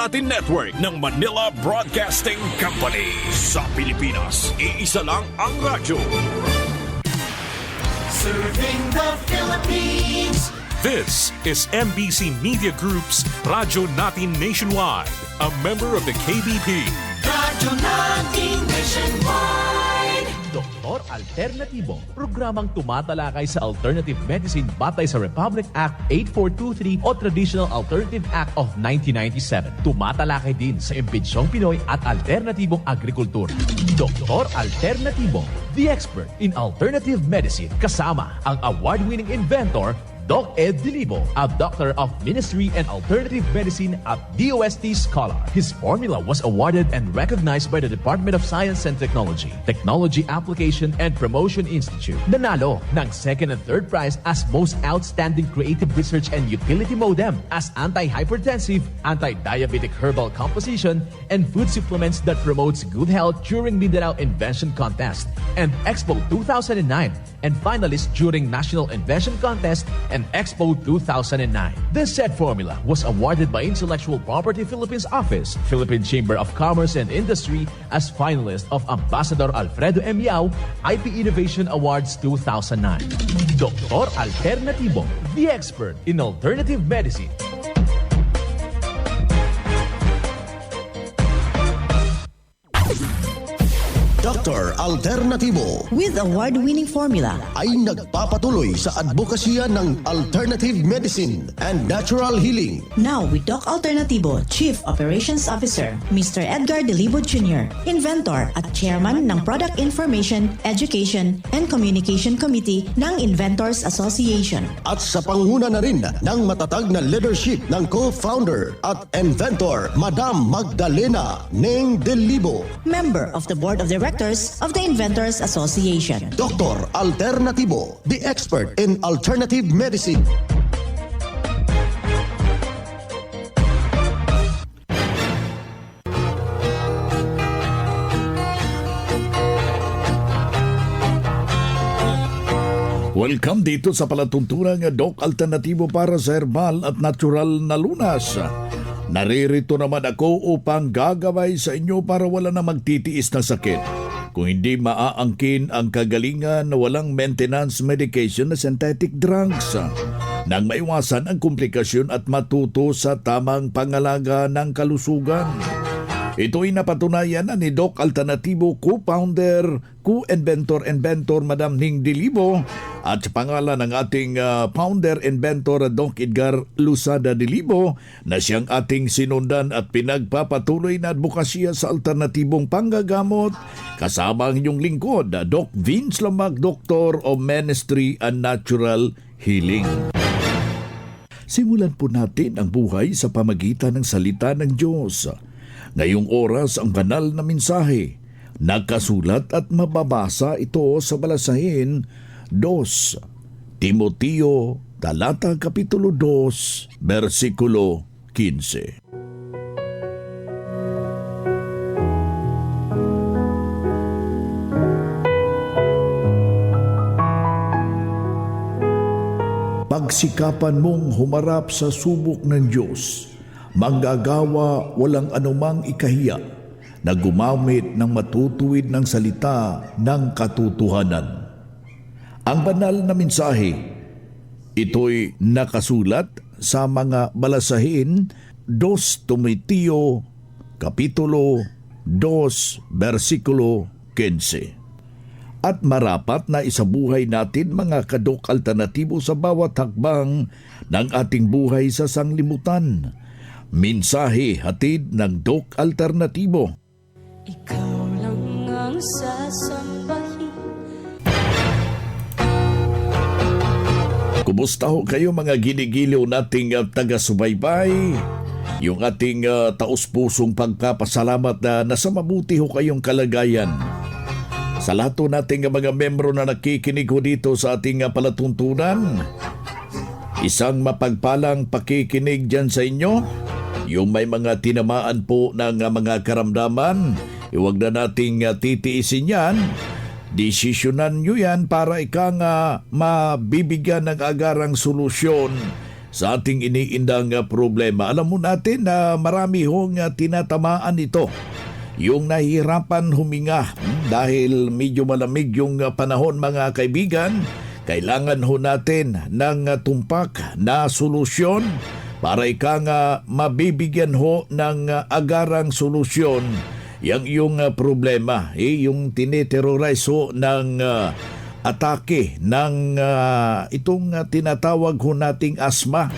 Atin Network ng Manila Broadcasting Company. Sa Pilipinas, iisa lang ang radyo. Serving the Philippines. This is MBC Media Group's Radyo Natin Nationwide, a member of the KBP. Radyo Natin Nationwide. Doktor Alternatibo, programang tumatalakay sa alternative medicine batay sa Republic Act 8423 o Traditional Alternative Act of 1997. Tumatalakay din sa imbitsyong Pinoy at alternatibong agrikultura. Doktor Alternatibo, the expert in alternative medicine, kasama ang award-winning inventor Doc Ed Dilibo, a doctor of ministry and alternative medicine at DOST Scholar. His formula was awarded and recognized by the Department of Science and Technology, Technology Application and Promotion Institute. Nanalo ng second and third prize as Most Outstanding Creative Research and Utility Modem as Anti-Hypertensive, Anti-Diabetic Herbal Composition, and Food Supplements that promotes good health during Mindanao Invention Contest and Expo 2009, and finalist during National Invention Contest and Expo 2009. This said formula was awarded by Intellectual Property Philippines Office, Philippine Chamber of Commerce and Industry as finalist of Ambassador Alfredo M. Yao IP Innovation Awards 2009. Doktor Alternatibo, the expert in alternative medicine. Dr. Alternatibo with award-winning formula ay nagpapatuloy sa advokasya ng alternative medicine and natural healing. now with Doc Alternatibo, Chief Operations Officer, Mr. Edgar Dilibo Jr., inventor at chairman ng Product Information, Education, and Communication Committee ng Inventors Association. At sa pangunguna na rin ng matatag na leadership ng co-founder at inventor, Madam Magdalena Neng Dilibo. Member of the Board of Directors of the Inventors Association. Dr. Alternatibo, the expert in alternative medicine. Welcome dito sa palatuntunan ng Doc Alternatibo para sa herbal at natural na lunas. Naririto naman ako upang gagabay sa inyo para wala na magtitiis na sakit. Kung hindi maaangkin ang kagalingan na walang maintenance medication na synthetic drugs. Nang maiwasan ang komplikasyon at matuto sa tamang pangalaga ng kalusugan. Ito'y napatunayan na ni Doc Alternatibo, co-founder, co-inventor, Madam Ning Dilibo at sa pangalan ng ating founder-inventor Doc Edgar Lusada Dilibo na siyang ating sinundan at pinagpapatuloy na advokasya sa alternatibong panggagamot kasama ang inyong lingkod, Doc Vince Lamag, Doctor of Ministry and Natural Healing. Simulan po natin ang buhay sa pamagitan ng salita ng Diyos. Ngayong oras ang banal na mensahe, nakasulat at mababasa ito sa Balasahin 2 Timoteo, talata kapitulo 2, versikulo 15. Pagsikapan mong humarap sa subok ng Diyos, manggagawa walang anumang ikahiya na gumamit ng matutuwid ng salita ng katotohanan. Ang banal na mensahe, ito'y nakasulat sa mga Balasahin 2 Timoteo, kapitulo 2, versikulo 15. At marapat na isabuhay natin mga kadok alternatibo sa bawat hakbang ng ating buhay sa sanglibutan. Mensahe hatid ng Doc Alternatibo. Ikaw lang ang sasambahin. Kumusta ho kayo mga ginigiliw nating taga-subaybay? Yung ating taus-pusong pagpapasalamat na nasa mabuti ho kayong kalagayan. Sa lahat ho nating mga membro na nakikinig ho dito sa ating palatuntunan, isang mapagpalang pakikinig dyan sa inyo. Yung may mga tinamaan po ng mga karamdaman, huwag na nating titiisin yan. Desisyonan nyo yan para mabibigyan ng agarang solusyon sa ating iniindang problema. Alam mo natin na marami hong tinatamaan ito. Yung nahihirapan huminga dahil medyo malamig yung panahon mga kaibigan, kailangan ho natin ng tumpak na solusyon para mabibigyan ho ng agarang solusyon yung problema. Yung tineterrorize ho ng atake ng itong tinatawag ho nating asma.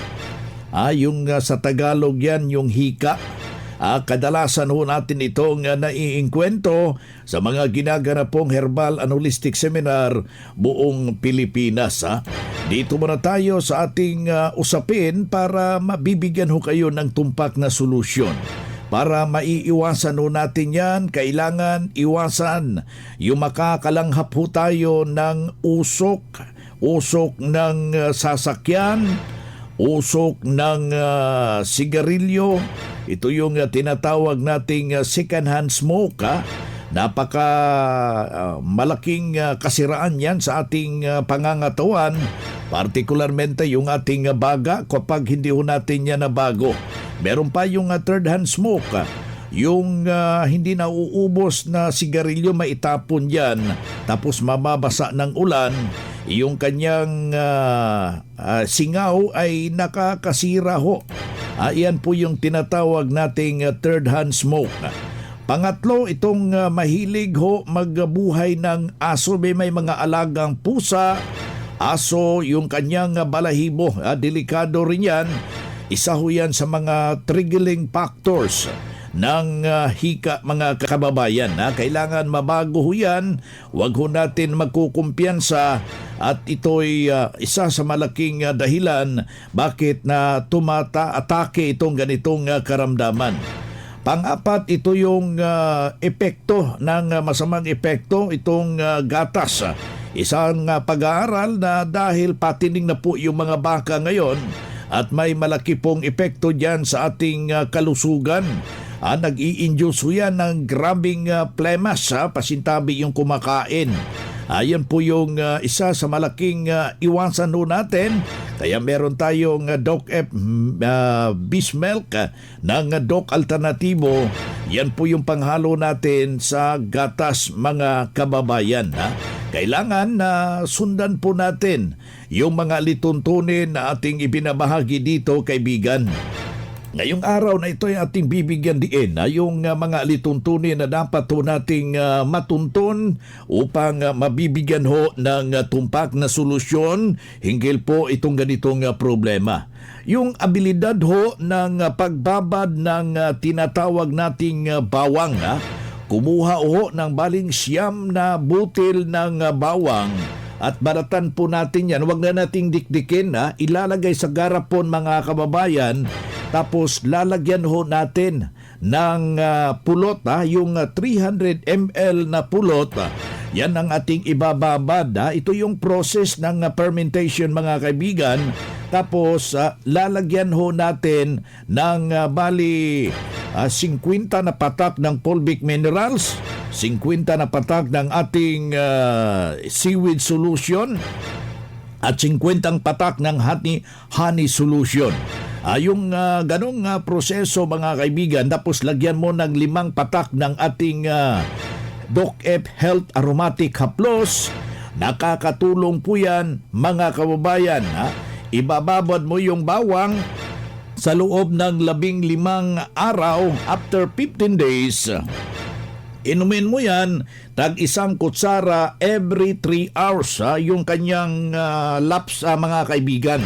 Yung sa Tagalog yan, yung hika. Kadalasan ho natin itong naiingkwento sa mga ginaganapong herbal and holistic seminar buong Pilipinas. Dito muna tayo sa ating usapin para mabibigyan ho kayo ng tumpak na solusyon. Para maiiwasan ho natin yan, kailangan iwasan yung makakalanghap ho tayo ng usok ng sasakyan, usok ng sigarilyo. Ito yung tinatawag nating second-hand smoke. Napaka malaking kasiraan yan sa ating pangangatawan, partikularmente yung ating baga kapag hindi ho natin yan nabago. Meron pa yung third-hand smoke, yung hindi nauubos na sigarilyo, maitapon yan tapos mababasa ng ulan, yung kanyang singaw ay nakakasira ho. Yan po yung tinatawag nating third-hand smoke. Pangatlo, itong mahilig ho magbuhay ng aso. May mga alagang pusa, aso, yung kanyang balahibo. Delikado rin yan. Isa ho yan sa mga triggering factors ng hika mga kababayan. Kailangan mabago ho yan. Huwag ho natin magkukumpiyansa at ito'y isa sa malaking dahilan bakit na atake itong ganitong karamdaman. Pang-apat, ito yung epekto ng masamang epekto, itong gatas. Isang pag-aaral na dahil patining na po yung mga baka ngayon at may malaki pong epekto dyan sa ating kalusugan. Nag-i-induce yan ng grabing plemas, pasintabi yung kumakain. Ayan po yung isa sa malaking iwasan ho natin. Kaya meron tayong Doc F Beef Milk ng Doc Alternatibo. Yan po yung panghalo natin sa gatas mga kababayan. Kailangan na sundan po natin yung mga lituntunin na ating ibinabahagi dito, kaibigan. Ngayong araw na ito ay ating bibigyan diin yung mga lituntunin na dapat ho nating matuntun upang mabibigyan ho ng tumpak na solusyon hinggil po itong ganitong problema. Yung abilidad ho ng pagbabad ng tinatawag nating bawang. Kumuha ho ng baling siyam na butil ng bawang at baratan po natin yan. Huwag na nating dikdikin. Ilalagay sa garapon mga kababayan. Tapos lalagyan ho natin ng pulot, yung 300 ml na pulot. Yan ang ating ibababad. Ito yung process ng fermentation mga kaibigan. Tapos lalagyan ho natin ng bali 50 na patak ng fulvic minerals, 50 na patak ng ating seaweed solution at 50 patak ng honey solution. Yung ganong proseso mga kaibigan, tapos lagyan mo ng 5 patak ng ating Doc F Health Aromatic Haplos. Nakakatulong po yan mga kababayan. Ibababad mo yung bawang sa loob ng 15 araw. After 15 days, inumin mo yan tag-1 kutsara every 3 hours. Yung kanyang laps mga kaibigan.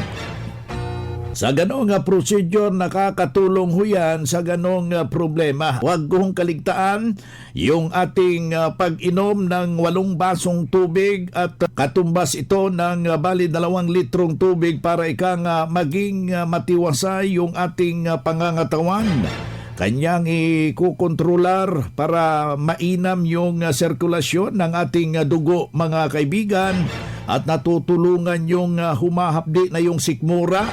Sa ganong procedure, nakakatulong ho yan sa ganong problema. Huwag kong kaligtaan yung ating pag-inom ng 8 basong tubig at katumbas ito ng bali 2 litrong tubig para maging matiwasay yung ating pangangatawan. Kanyang ikukontrolar para mainam yung sirkulasyon ng ating dugo mga kaibigan at natutulungan yung humahapdi na yung sikmura.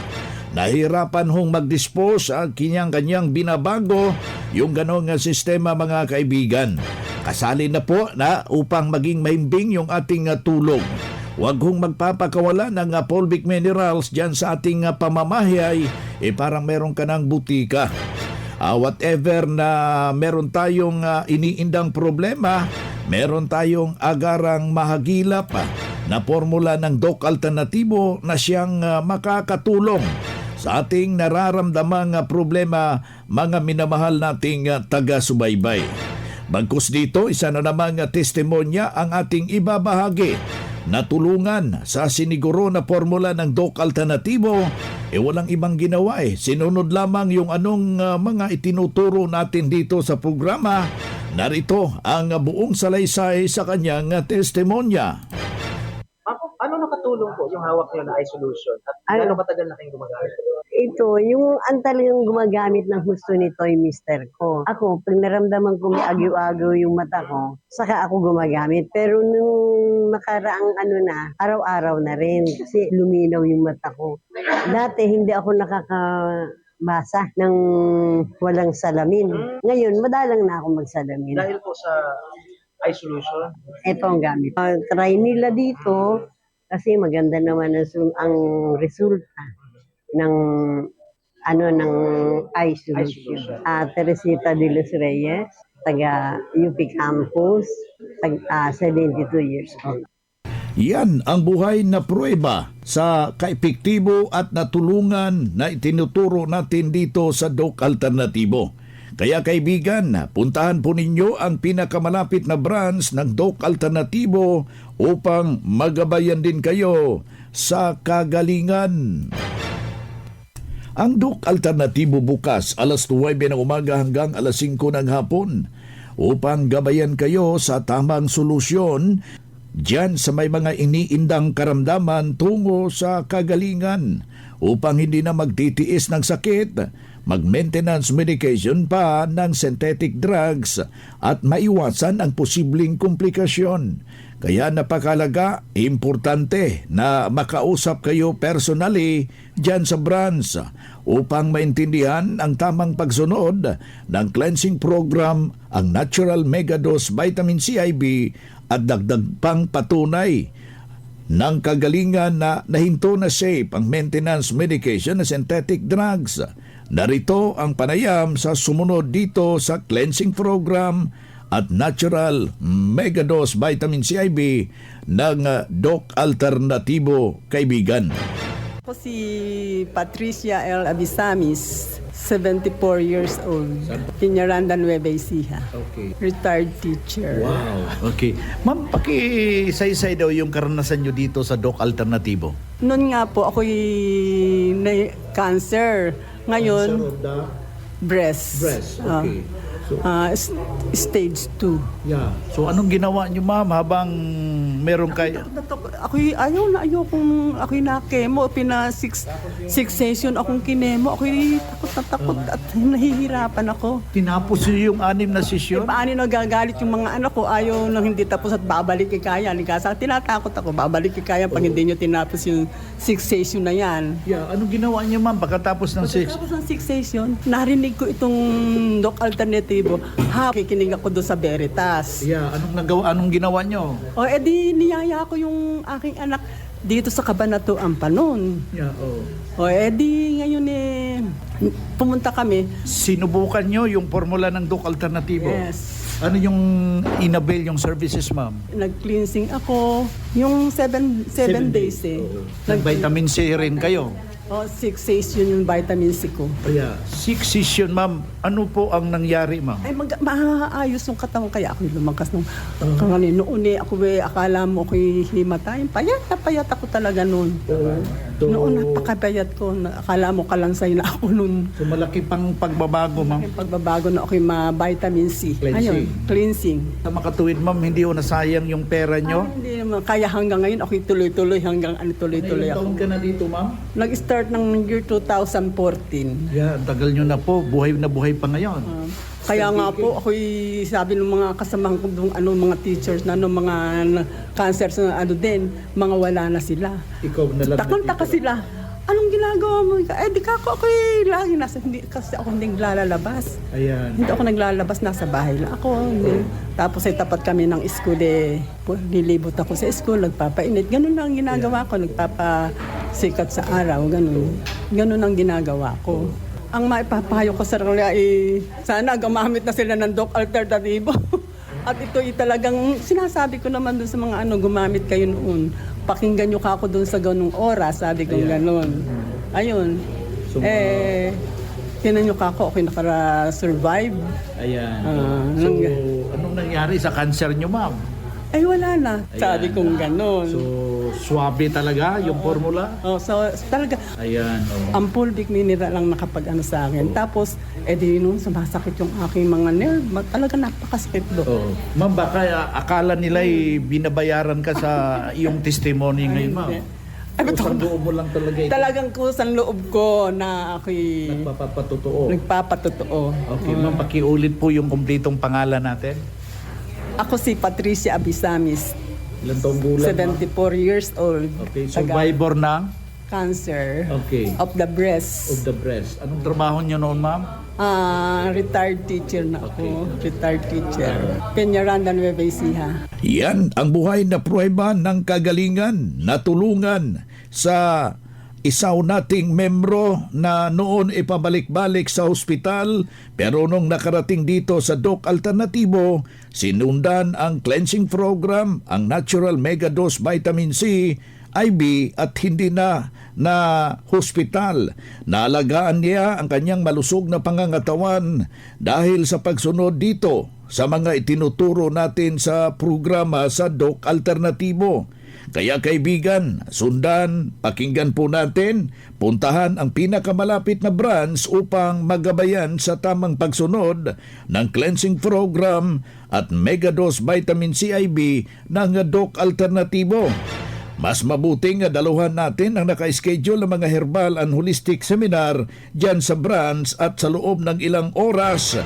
Nahirapan hong mag-dispose ang kanyang binabago yung ganong sistema mga kaibigan. Kasali na po na upang maging mahimbing yung ating tulong. Huwag hong magpapakawala ng fulvic minerals dyan sa ating pamamahay, parang meron ka ng butika. Whatever na meron tayong iniindang problema, meron tayong agarang mahagilap na formula ng Doc Alternatibo na siyang makakatulong sa ating nararamdamang problema, mga minamahal nating taga-subaybay. Bagkus dito, isa na namang testimonya ang ating ibabahagi. Natulungan sa siniguro na formula ng Doc Alternatibo, walang ibang ginawa Sinunod lamang yung anong mga itinuturo natin dito sa programa. Narito ang buong salaysay sa kanyang testimonya. Ano nakatulong po yung hawak niyo na iSolution? At gaano katagal na kayong gumagamit? Ito, yung ang talagang gumagamit ng gusto nito yung mister ko. Ako, pag naramdaman ko may agyo-agyo yung mata ko, saka ako gumagamit. Pero nung nakaraang araw-araw na rin, kasi luminaw yung mata ko. Dati, hindi ako nakakabasa ng walang salamin. Ngayon, madalang na ako magsalamin. Dahil po sa iSolution? Ito ang gamit. Try nila dito, kasi maganda naman ang resulta ng ng iSolution. Teresita de los Reyes, taga UP Campus, 72 years old. Yan ang buhay na pruweba sa kaepektibo at natulungan na itinuturo natin dito sa Doc Alternatibo. Kaya kaibigan, puntahan po ninyo ang pinakamalapit na branch ng Doc Alternatibo upang magabayan din kayo sa kagalingan. Ang Doc Alternatibo bukas alas 9 ng umaga hanggang alas 5 ng hapon upang gabayan kayo sa tamang solusyon diyan sa may mga iniindang karamdaman tungo sa kagalingan upang hindi na magtitiis ng sakit, mag-maintenance medication pa ng synthetic drugs at maiwasan ang posibleng komplikasyon. Kaya napakalaga, importante na makausap kayo personally dyan sa branch upang maintindihan ang tamang pagsunod ng cleansing program, ang Natural Megadose Vitamin CIB at dagdag pang patunay ng kagalingan na nahinto na safe ang maintenance medication na synthetic drugs. Narito ang panayam sa sumunod dito sa cleansing program at Natural Megadose Vitamin CIB ng Doc Alternatibo, kaibigan. Ako si Patricia L. Abisamis, 74 years old, Piñaranda, Nueva Ecija. Okay. Retired teacher. Wow. Okay. Ma'am, pakisaysay daw yung karanasan nyo dito sa Doc Alternatibo. Noon nga po ako'y cancer. Ngayon, breast. Okay. Stage 2. Yeah. So anong ginawa nyo, ma'am, habang meron kayo? Ako'y ako'y na-chemo, 6 session akong kinemo. Ako'y takot at nahihirapan ako. Tinapos nyo yung 6 na sesyon? Paano nagagalit yung mga anak ko, ayaw nang hindi tapos at babalik kaya. Tinatakot ako, babalik kaya pag hindi nyo tinapos yung 6 session na yan. Yeah. Anong ginawa nyo, ma'am, pagkatapos ng 6? Pagkatapos ng 6 session, narinig ko itong Doc Alternatibo. Kikinig ako doon sa Veritas. Yeah. Anong ginawa nyo? O edi niyaya ko yung aking anak dito sa Cabanatuan pa noon. Yeah, O edi ngayon pumunta kami. Sinubukan nyo yung formula ng Doc Alternatibo? Yes. Ano yung inabil yung services, ma'am? Nag-cleansing ako. Yung 7 days Nag-vitamin C rin kayo? 6 session yung vitamin C ko. Yeah. 6 session, ma'am. Ano po ang nangyari, ma'am? Ay, maayos yung katawan. Kaya ako lumakas nung kanina. Noon ako akala mo ako'y himatay. Payat ako talaga noon. Noon napakapayat ko. Akala mo kalansay na ako noon. So malaki pang pagbabago, ma'am? Pagbabago na ako'y ma-vitamin C. Ayun, cleansing. Sa makatuwid, ma'am, hindi ho nasayang yung pera nyo? Hindi naman. Kaya hanggang ngayon ako'y tuloy-tuloy hanggang tuloy-tuloy Ilang ako. taon ka na dito, ma'am? Nag-start ng year 2014. Yeah, tagal nyo na po. Buhay na buhay pa ngayon. Kaya nga po, ako'y sabi ng mga kasamahan ko doon, mga teachers na, mga cancer na din, mga wala na sila. Ikaw na lang. Takang-taka sila. anong ginagawa mo? Di ka ako lagi nasa, kasi ako hindi naglalabas. Ayan. Hindi ako naglalabas, nasa bahay lang ako. Tapos ay tapat kami ng school, nilibot ako sa school, nagpapainit. Ganun lang ang ginagawa ko, nagpapasikat sa araw, ganun. Ganun ang ginagawa ko. Ang maipapayo ko sa kanila sana gumamit na sila ng Doc Alternativo. At ito talagang sinasabi ko naman doon sa mga gumamit kayo noon. Pakinggan nyo ka ako doon sa ganung oras, sabi ko gano'n. Ayun. So, tinan nyo ka ako, ako'y nakara-survive. Ayan. So, anong nangyari sa cancer nyo, ma'am? Ay, wala na. Sabi kong gano'n. So, swabe talaga yung formula? So talaga, Ayan. ang fulvic mineral lang sa akin. Tapos, nung sumasakit yung aking mga nerve, talaga napakasakit doon. Ma'am, baka akala nila'y binabayaran ka sa iyong testimony ngayon, ma'am? Kusang loob mo lang talaga ito. Talagang kusang loob ko na ako'y nagpapatotoo. Okay, ma'am, pakiulit po yung kumpletong pangalan natin. Ako si Patricia Abisamis, Ilan taong gulang? 74 years old. Okay, survivor ng? Cancer. Okay. Of the breast. Of the breast. Anong trabaho niyo noon, ma'am? Retired teacher na ako. Retired teacher. Peñaranda, Nueva Ecija. Yan ang buhay na pruweba ng kagalingan na tulungan sa isaw nating membro na noon ipabalik-balik sa ospital pero nung nakarating dito sa Doc Alternativo, sinundan ang cleansing program, ang Natural Mega Dose Vitamin C, IV at hindi na hospital. Naalagaan niya ang kanyang malusog na pangangatawan dahil sa pagsunod dito sa mga itinuturo natin sa programa sa Doc Alternativo. Kaya kaibigan, sundan, pakinggan po natin, puntahan ang pinakamalapit na branch upang magabayan sa tamang pagsunod ng cleansing program at Megadose Vitamin C IV ng Doc Alternativo. Mas mabuting daluhan natin ang naka-schedule ng mga herbal and holistic seminar dyan sa branch at sa loob ng ilang oras.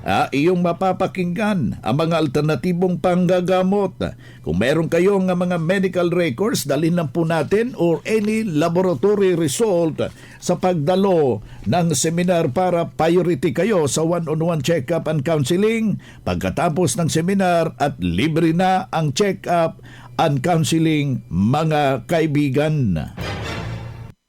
Iyong mapapakinggan ang mga alternatibong panggagamot. Kung meron kayong mga medical records, dalhin lang po natin or any laboratory result sa pagdalo ng seminar para priority kayo sa one-on-one check-up and counseling. Pagkatapos ng seminar at libre na ang check-up and counseling, mga kaibigan.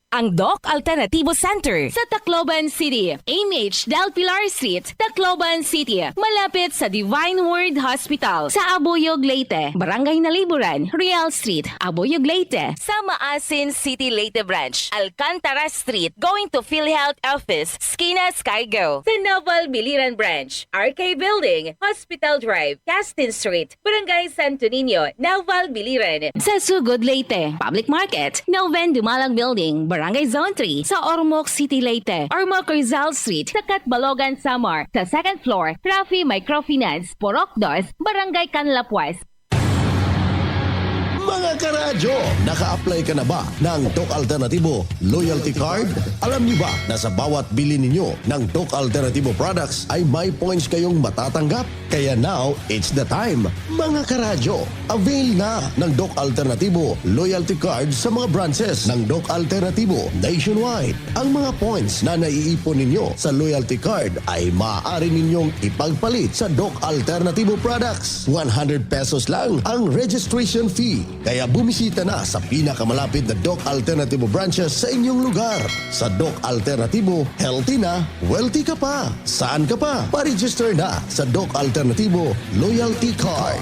Ang Doc Alternativo Center sa Tacloban City, AMH Del Pilar Street, Tacloban City, malapit sa Divine Word Hospital sa Abuyog, Leyte, Barangay Naliburan, Real Street, Abuyog, Leyte, sa Maasin City, Leyte Branch, Alcantara Street, going to PhilHealth Office, Skina Skygo, sa Naval Biliran Branch, RK Building, Hospital Drive, Castin Street, Barangay Santo Niño, Naval Biliran, sa Sugod, Leyte, Public Market, Noven Dumalang Building, Barangay Zone 3 sa Ormoc City, Leyte. Ormoc Rizal Street sa Catbalogan, Samar. Sa second floor, Rafi Microfinance, Porok 2, Barangay Canlapuas. Mga karadyo, naka-apply ka na ba ng Doc Alternativo Loyalty Card? Alam niyo ba na sa bawat bili ninyo ng Doc Alternativo products ay may points kayong matatanggap? Kaya now, it's the time. Mga karadyo, avail na ng Doc Alternativo Loyalty Card sa mga branches ng Doc Alternativo nationwide. Ang mga points na naiipon ninyo sa Loyalty Card ay maaari ninyong ipagpalit sa Doc Alternativo products. 100 pesos lang ang registration fee. Kaya bumisita na sa pinakamalapit na Doc Alternativo branches sa inyong lugar. Sa Doc Alternativo, healthy na, wealthy ka pa. Saan ka pa? Pa-register na sa Doc Alternativo Loyalty Card.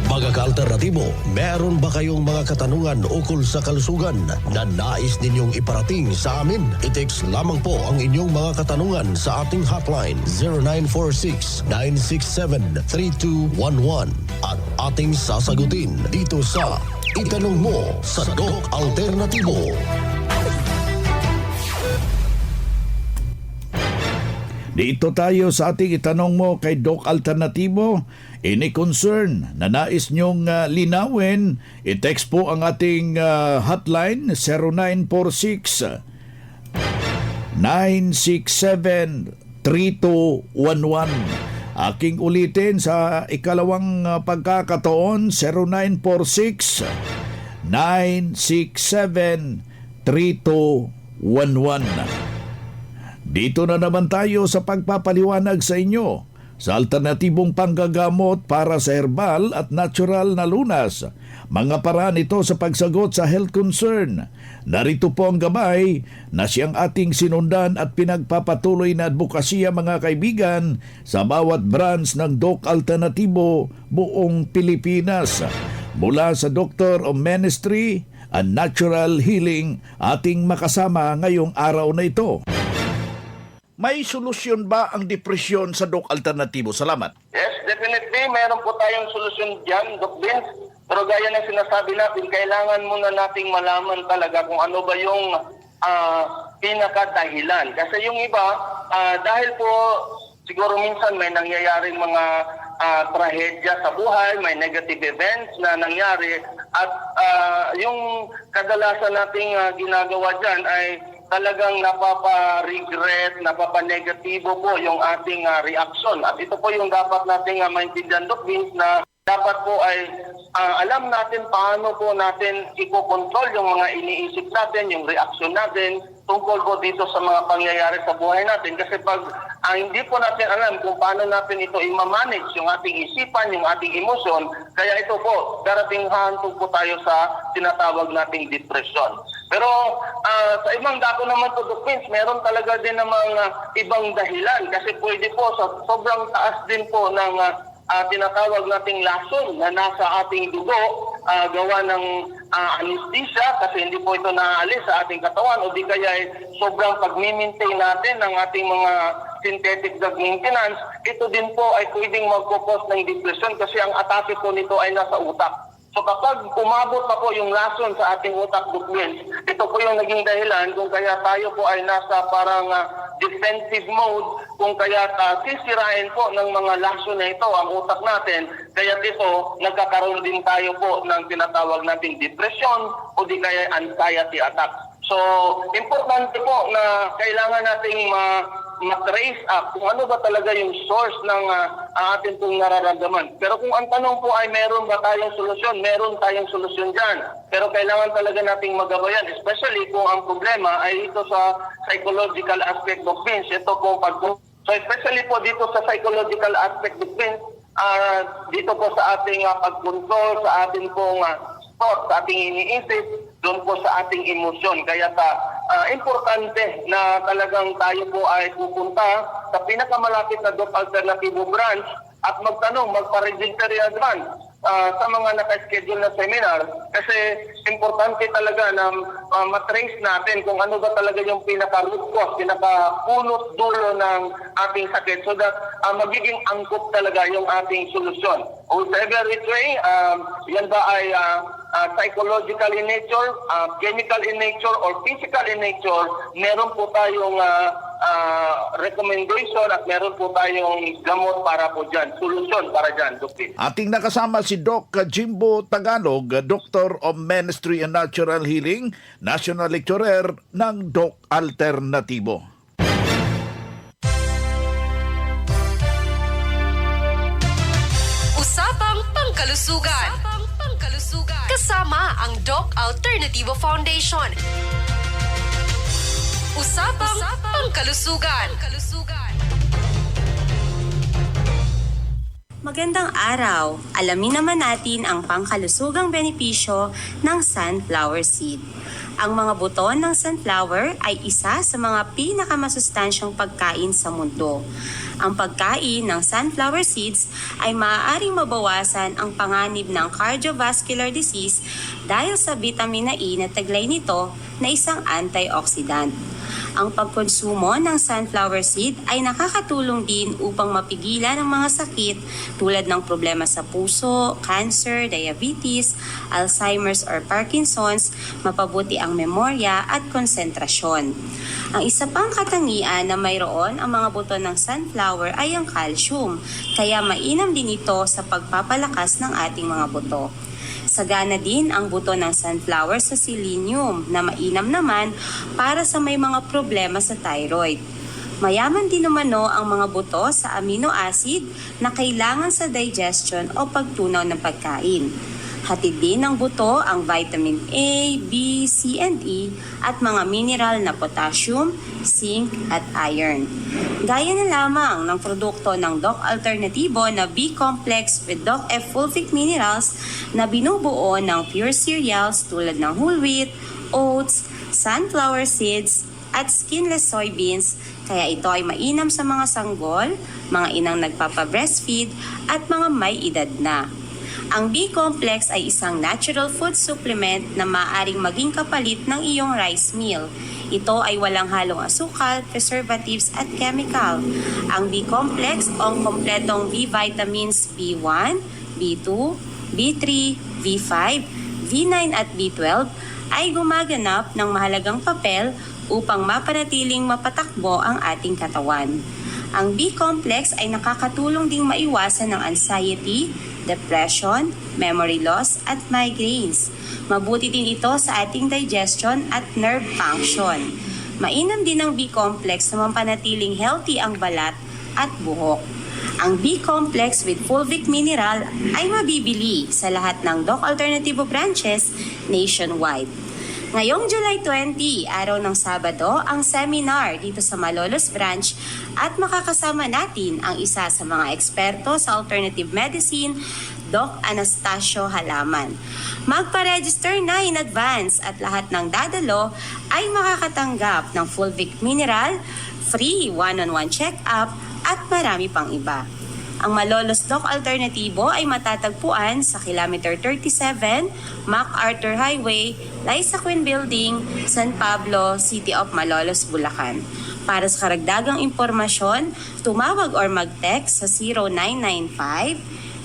Mga ka-alternatibo, meron ba kayong mga katanungan ukol sa kalusugan na nais ninyong iparating sa amin? I-text lamang po ang inyong mga katanungan sa ating hotline 0946-967-3211 at ating sasagutin dito sa Itanong Mo sa Doc Alternativo. Dito tayo sa ating Itanong Mo kay Doc Alternativo. Any concern na nais nyong linawin, i-text po ang ating hotline 0946 967 3211. Aking ulitin sa ikalawang pagkakataon 0946 Dito na naman tayo sa pagpapaliwanag sa inyo sa alternatibong panggagamot para sa herbal at natural na lunas. Mga paraan ito sa pagsagot sa health concern. Narito po ang gabay na siyang ating sinundan at pinagpapatuloy na advokasya mga kaibigan sa bawat branch ng Doc Alternatibo buong Pilipinas. Mula sa Doctor of Ministry and Natural Healing, ating makasama ngayong araw na ito. May solusyon ba ang depresyon sa Doc Alternatibo? Salamat. Yes, definitely. Meron po tayong solusyon dyan, Doc Vince. Pero gaya ng sinasabi natin, kailangan muna nating malaman talaga kung ano ba yung pinakadahilan. Kasi yung iba, dahil po siguro minsan may nangyayaring mga trahedya sa buhay, may negative events na nangyari. At yung kadalasan nating ginagawa dyan ay talagang napapa-regret, napapa-negatibo po yung ating reaction. At ito po yung dapat nating maintindihan, Doc Vince, na dapat po ay alam natin paano po natin ikokontrol yung mga iniisip natin, yung reaction natin tungkol po dito sa mga pangyayari sa buhay natin. Kasi pag hindi po natin alam kung paano natin ito i-manage yung ating isipan, yung ating emosyon, kaya ito po, darating hantog po tayo sa tinatawag nating depression. Pero sa ibang dako naman po, Doc Vince, meron talaga din namang ibang dahilan kasi pwede po sa sobrang taas din po ng tinatawag nating lason na nasa ating dugo gawa ng anesthesia kasi hindi po ito naaalis sa ating katawan o di kaya sobrang pag-maintain natin ng ating mga synthetic drug maintenance, ito din po ay pwedeng magkukos ng depression kasi ang atake po nito ay nasa utak. So kapag umabot pa po yung lason sa ating utak, documents, ito po yung naging dahilan kung kaya tayo po ay nasa parang defensive mode, kung kaya sisirain po ng mga lason na ito ang utak natin, kaya dito nagkakaroon din tayo po ng tinatawag nating depression o di kaya anxiety attack. So, importante po na kailangan nating ma-trace up kung ano ba talaga yung source ng ating pong nararamdaman. Pero kung ang tanong po ay meron ba tayong solusyon, meron tayong solusyon dyan. Pero kailangan talaga nating magabayan, especially kung ang problema ay ito sa psychological aspect of things. Ito po so especially po dito sa psychological aspect of things, dito po sa ating pag-control, sa ating pong thought, sa ating iniisip, doon po sa ating emosyon. Kaya importante na talagang tayo po ay pupunta sa pinakamalapit na Doc Alternatibo branch at magtanong, magpa-register in advance sa mga naka-schedule na seminar kasi importante talaga na matrace natin kung ano ba talaga yung pinaka-root cause, pinaka-punot dulo ng ating sakit so that magiging angkop talaga yung ating solusyon. Whatever which way, yan ba ay psychological in nature, chemical in nature, or physical in nature, meron po tayong recommendation at meron po tayong gamot para po dyan, solusyon para dyan, Dr. Ating nakasama si Doc Jimbo Tagalog, Doctor of Ministry and Natural Healing, National Lecturer ng Doc Alternatibo. Usapang Pangkalusugan. Kasama ang Doc Alternativo Foundation. Usapang Pangkalusugan. Magandang araw! Alamin naman natin ang pangkalusugang benepisyo ng sunflower seed. Ang mga buto ng sunflower ay isa sa mga pinakamasustansyang pagkain sa mundo. Ang pagkain ng sunflower seeds ay maaaring mabawasan ang panganib ng cardiovascular disease dahil sa vitamina E na taglay nito na isang antioxidant. Ang pagkonsumo ng sunflower seed ay nakakatulong din upang mapigilan ang mga sakit tulad ng problema sa puso, cancer, diabetes, Alzheimer's or Parkinson's, mapabuti ang memorya at konsentrasyon. Ang isa pang katangian na mayroon ang mga buto ng sunflower ay ang calcium, kaya mainam din ito sa pagpapalakas ng ating mga buto. Sagana din ang buto ng sunflower sa selenium na mainam naman para sa may mga problema sa thyroid. Mayaman din umano ang mga buto sa amino acid na kailangan sa digestion o pagtunaw ng pagkain. Hatid din ng buto ang vitamin A, B, C, and E at mga mineral na potassium, zinc, at iron. Gaya na lamang ng produkto ng Doc Alternativo na B-complex with Doc F fulvic minerals na binubuo ng pure cereals tulad ng whole wheat, oats, sunflower seeds, at skinless soybeans, kaya ito ay mainam sa mga sanggol, mga inang nagpapa-breastfeed, at mga may edad na. Ang B-complex ay isang natural food supplement na maaaring maging kapalit ng iyong rice meal. Ito ay walang halong asukal, preservatives at chemical. Ang B-complex o ang kompletong B vitamins B1, B2, B3, B5, B9 at B12 ay gumaganap ng mahalagang papel upang mapanatiling mapatakbo ang ating katawan. Ang B-complex ay nakakatulong ding maiwasan ng anxiety, depression, memory loss at migraines. Mabuti din ito sa ating digestion at nerve function. Mainam din ang B-complex na mampanatiling healthy ang balat at buhok. Ang B-complex with fulvic mineral ay mabibili sa lahat ng Doc Alternativo branches nationwide. Ngayong July 20, araw ng Sabado, ang seminar dito sa Malolos Branch at makakasama natin ang isa sa mga eksperto sa alternative medicine, Doc Anastasio Halaman. Magpa-register na in advance at lahat ng dadalo ay makakatanggap ng fulvic mineral, free one-on-one check-up at marami pang iba. Ang Malolos Doc Alternativo ay matatagpuan sa kilometer 37, MacArthur Highway, Liza Quinn Building, San Pablo, City of Malolos, Bulacan. Para sa karagdagang impormasyon, tumawag or mag-text sa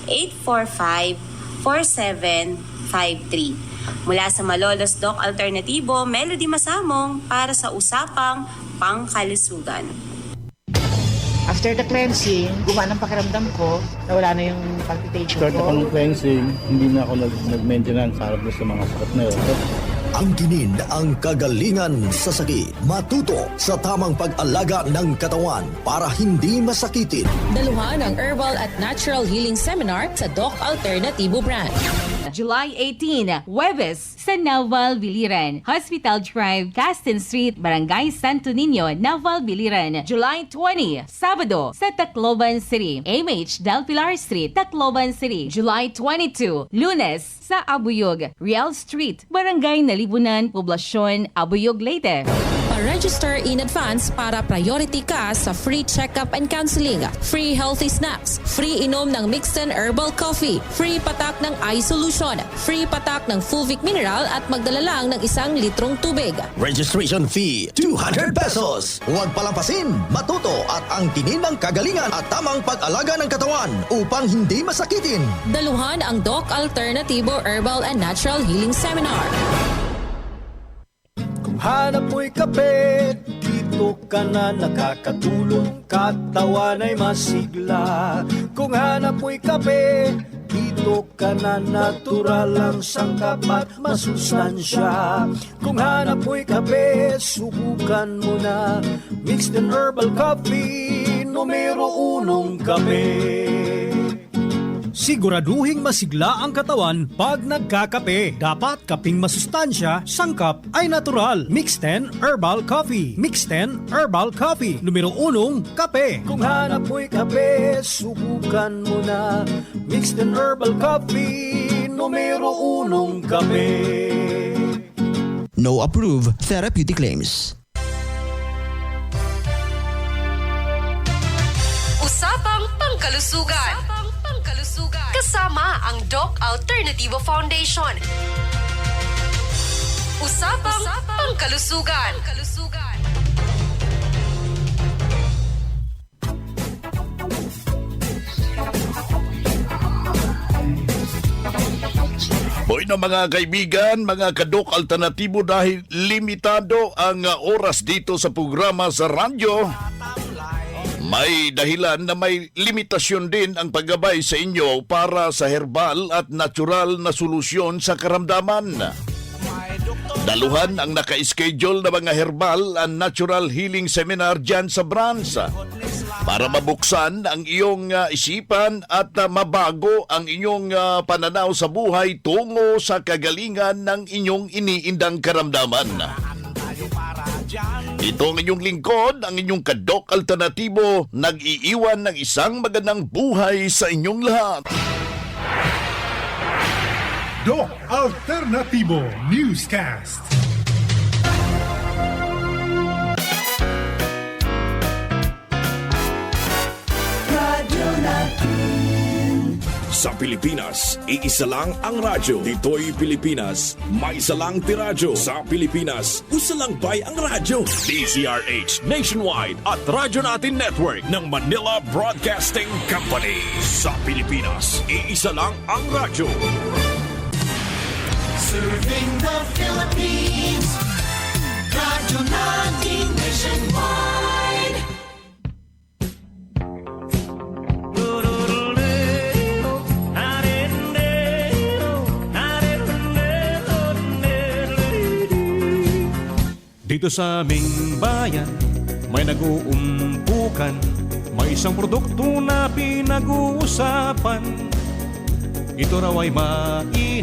0995-845-4753. Mula sa Malolos Doc Alternativo, Melody Masamong para sa Usapang Pangkalusugan. After the cleansing, gumana ang pakiramdam ko, nawala na yung palpitation Start ko. ako ng cleansing, hindi na ako nag-maintenance harap na sa mga sakit na yun. Ang kinin ang kagalingan sa sakit. Matuto sa tamang pag-alaga ng katawan para hindi masakitin. Daluhan ang Herbal at Natural Healing Seminar sa Doc Alternativo Branch. July 18, Huwebes, sa Naval Biliran. Hospital Drive, Castin Street, Barangay Santo Niño, Naval Biliran. July 20, Sabado, sa Tacloban City. MH Del Pilar Street, Tacloban City. July 22, Lunes, sa Abuyog, Real Street, Barangay Nalibunan, Poblasyon, Abuyog, Leyte. Pa-register in advance para priority ka sa free check-up and counseling, free healthy snacks, free inom ng Mixten Herbal Coffee, free patak ng eye solution, free patak ng fulvic mineral at magdala lang ng 1 litrong tubig. Registration fee, 200 pesos. Huwag palampasin, matuto at ang kinin ng kagalingan at tamang pag-alaga ng katawan upang hindi masakitin. Daluhan ang Doc Alternativo Herbal and Natural Healing Seminar. Hanap mo'y kape, dito ka na nakakatulong, katawan ay masigla. Kung hanap mo'y kape, dito ka na natural ang sangkap at masustansya. Kung hanap mo'y kape, subukan mo na Mixten Herbal Coffee, numero 1 kape. Siguraduhing masigla ang katawan pag nagkakape. Dapat kaping masustansya, sangkap ay natural. Mixten Herbal Coffee. Mixten Herbal Coffee. Numero 1, kape. Kung hanap mo'y kape, subukan mo na Mixten Herbal Coffee. Numero 1, kape. No approved therapeutic claims. Usapang Pangkalusugan. Kasama ang Doc Alternativo Foundation. Usapang Pangkalusugan. Boy na mga kaibigan, mga kadok alternatibo, dahil limitado ang oras dito sa programa sa radyo, may dahilan na may limitasyon din ang paggabay sa inyo para sa herbal at natural na solusyon sa karamdaman. Daluhan ang naka-schedule na mga herbal and natural healing seminar dyan sa branch. para mabuksan ang iyong isipan at mabago ang inyong pananaw sa buhay tungo sa kagalingan ng inyong iniindang karamdaman. Ito ang inyong lingkod, ang inyong Kadok Alternatibo, nag-iiwan ng isang magandang buhay sa inyong lahat. Doc Alternativo Newscast. Sa Pilipinas, iisa lang ang radyo. Dito'y Pilipinas, may isa lang tiradyo. Sa Pilipinas, usa lang bay ang radyo. DZRH Nationwide at Radyo Natin Network ng Manila Broadcasting Company. Sa Pilipinas, iisa lang ang radyo. Serving the Philippines. Radyo Natin Nationwide. Dito sa aming bayan, may nag-uumpukan. May isang produkto na pinag-uusapan. Ito raw ay mainam.